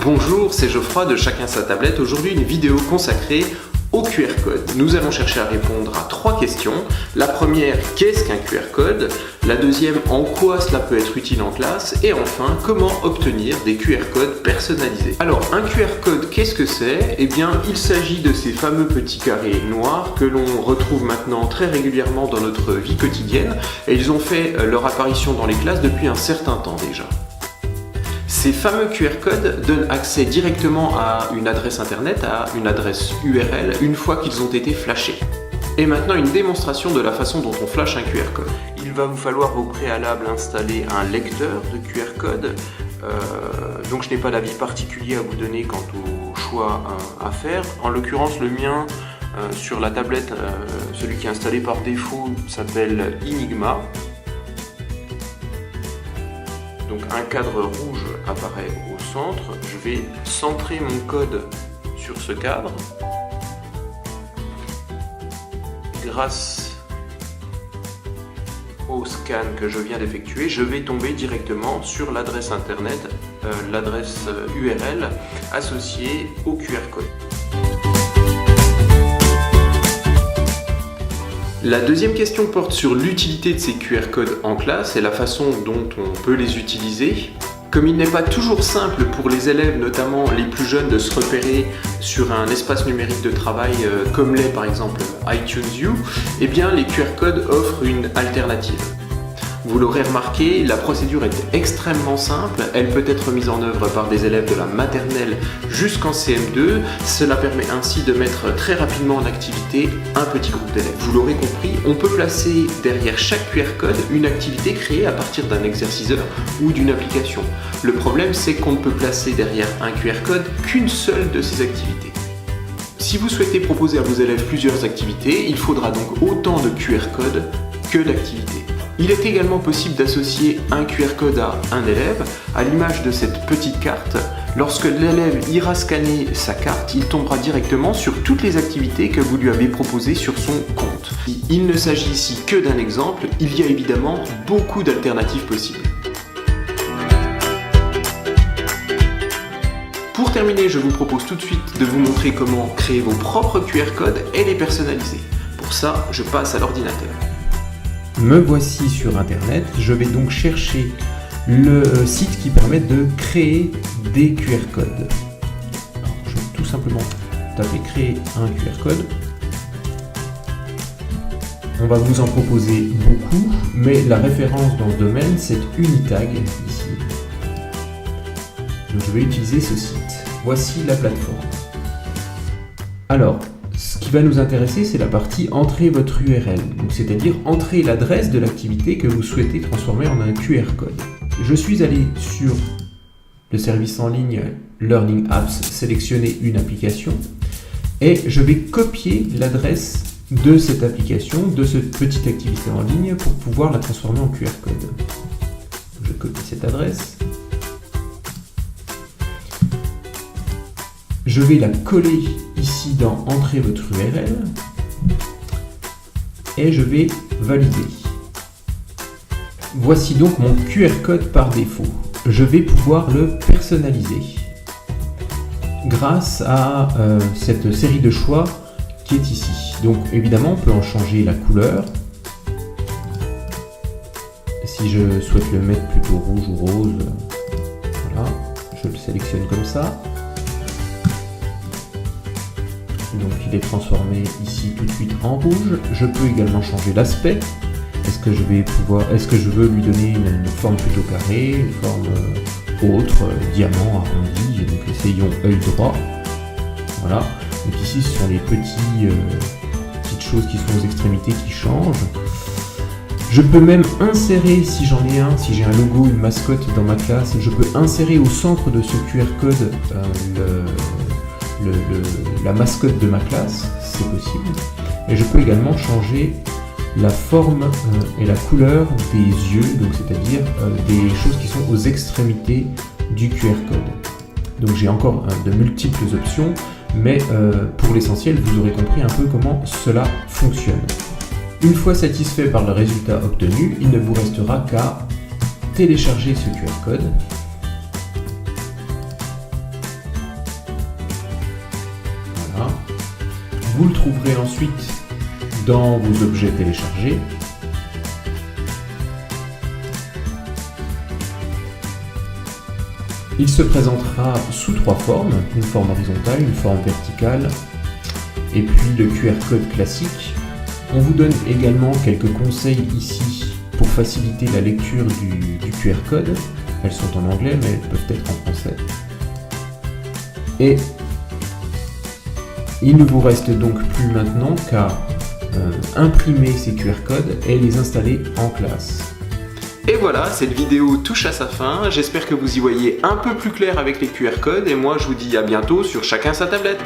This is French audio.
Bonjour, c'est Geoffroy de Chacun sa tablette. Aujourd'hui, une vidéo consacrée au QR code. Nous allons chercher à répondre à 3 questions. La première, qu'est-ce qu'un QR code? La deuxième, en quoi cela peut être utile en classe? Et enfin, comment obtenir des QR codes personnalisés? Alors, un QR code, qu'est-ce que c'est? Eh bien, il s'agit de ces fameux petits carrés noirs que l'on retrouve maintenant très régulièrement dans notre vie quotidienne. Et ils ont fait leur apparition dans les classes depuis un certain temps déjà. Ces fameux QR codes donnent accès directement à une adresse internet, à une adresse URL, une fois qu'ils ont été flashés. Et maintenant, une démonstration de la façon dont on flash un QR code. Il va vous falloir au préalable installer un lecteur de QR code. Donc je n'ai pas d'avis particulier à vous donner quant au choix à faire. En l'occurrence, le mien sur la tablette, celui qui est installé par défaut, s'appelle Enigma. Donc un cadre rouge apparaît au centre. Je vais centrer mon code sur ce cadre. Grâce au scan que je viens d'effectuer, je vais tomber directement sur l'adresse internet, l'adresse URL associée au QR code. La deuxième question porte sur l'utilité de ces QR codes en classe et la façon dont on peut les utiliser. Comme il n'est pas toujours simple pour les élèves, notamment les plus jeunes, de se repérer sur un espace numérique de travail comme l'est par exemple iTunes U, eh bien les QR codes offrent une alternative. Vous l'aurez remarqué, la procédure est extrêmement simple, elle peut être mise en œuvre par des élèves de la maternelle jusqu'en CM2, cela permet ainsi de mettre très rapidement en activité un petit groupe d'élèves. Vous l'aurez compris, on peut placer derrière chaque QR code une activité créée à partir d'un exerciceur ou d'une application. Le problème, c'est qu'on ne peut placer derrière un QR code qu'une seule de ces activités. Si vous souhaitez proposer à vos élèves plusieurs activités, il faudra donc autant de QR codes que d'activités. Il est également possible d'associer un QR code à un élève, à l'image de cette petite carte. Lorsque l'élève ira scanner sa carte, il tombera directement sur toutes les activités que vous lui avez proposées sur son compte. Il ne s'agit ici que d'un exemple, il y a évidemment beaucoup d'alternatives possibles. Pour terminer, je vous propose tout de suite de vous montrer comment créer vos propres QR codes et les personnaliser. Pour ça, je passe à l'ordinateur. Me voici sur internet, je vais donc chercher le site qui permet de créer des QR codes. Alors, je vais tout simplement taper créer un QR code. On va vous en proposer beaucoup, mais la référence dans ce domaine c'est Unitag ici. Donc je vais utiliser ce site. Voici la plateforme. Alors, ce qui va nous intéresser, c'est la partie « Entrez votre URL », c'est-à-dire entrer l'adresse de l'activité que vous souhaitez transformer en un QR code. Je suis allé sur le service en ligne Learning Apps, sélectionner une application, et je vais copier l'adresse de cette application, de cette petite activité en ligne, pour pouvoir la transformer en QR code. Je copie cette adresse. Je vais la coller ici dans Entrez votre URL et je vais valider. Voici donc mon QR code par défaut. Je vais pouvoir le personnaliser grâce à cette série de choix qui est ici. Donc évidemment, on peut en changer la couleur. Si je souhaite le mettre plutôt rouge ou rose, voilà, je le sélectionne comme ça. Donc il est transformé ici tout de suite en rouge. Je peux également changer l'aspect. Est-ce que je veux lui donner une forme plutôt carrée, une forme autre, diamant, arrondi. Donc essayons œil droit. Voilà. Donc ici ce sont les petites choses qui sont aux extrémités qui changent. Je peux même insérer, si j'en ai un, si j'ai un logo, une mascotte dans ma classe, je peux insérer au centre de ce QR code la mascotte de ma classe, c'est possible. Et je peux également changer la forme et la couleur des yeux, donc c'est-à-dire des choses qui sont aux extrémités du QR code. Donc j'ai encore de multiples options, mais pour l'essentiel, vous aurez compris un peu comment cela fonctionne. Une fois satisfait par le résultat obtenu, il ne vous restera qu'à télécharger ce QR code Vous le trouverez ensuite dans vos objets téléchargés. Il se présentera sous 3 formes, une forme horizontale, une forme verticale et puis le QR code classique. On vous donne également quelques conseils ici pour faciliter la lecture du QR code. Elles sont en anglais mais elles peuvent être en français. Et il ne vous reste donc plus maintenant qu'à imprimer ces QR codes et les installer en classe. Et voilà, cette vidéo touche à sa fin. J'espère que vous y voyez un peu plus clair avec les QR codes et moi je vous dis à bientôt sur Chacun sa tablette.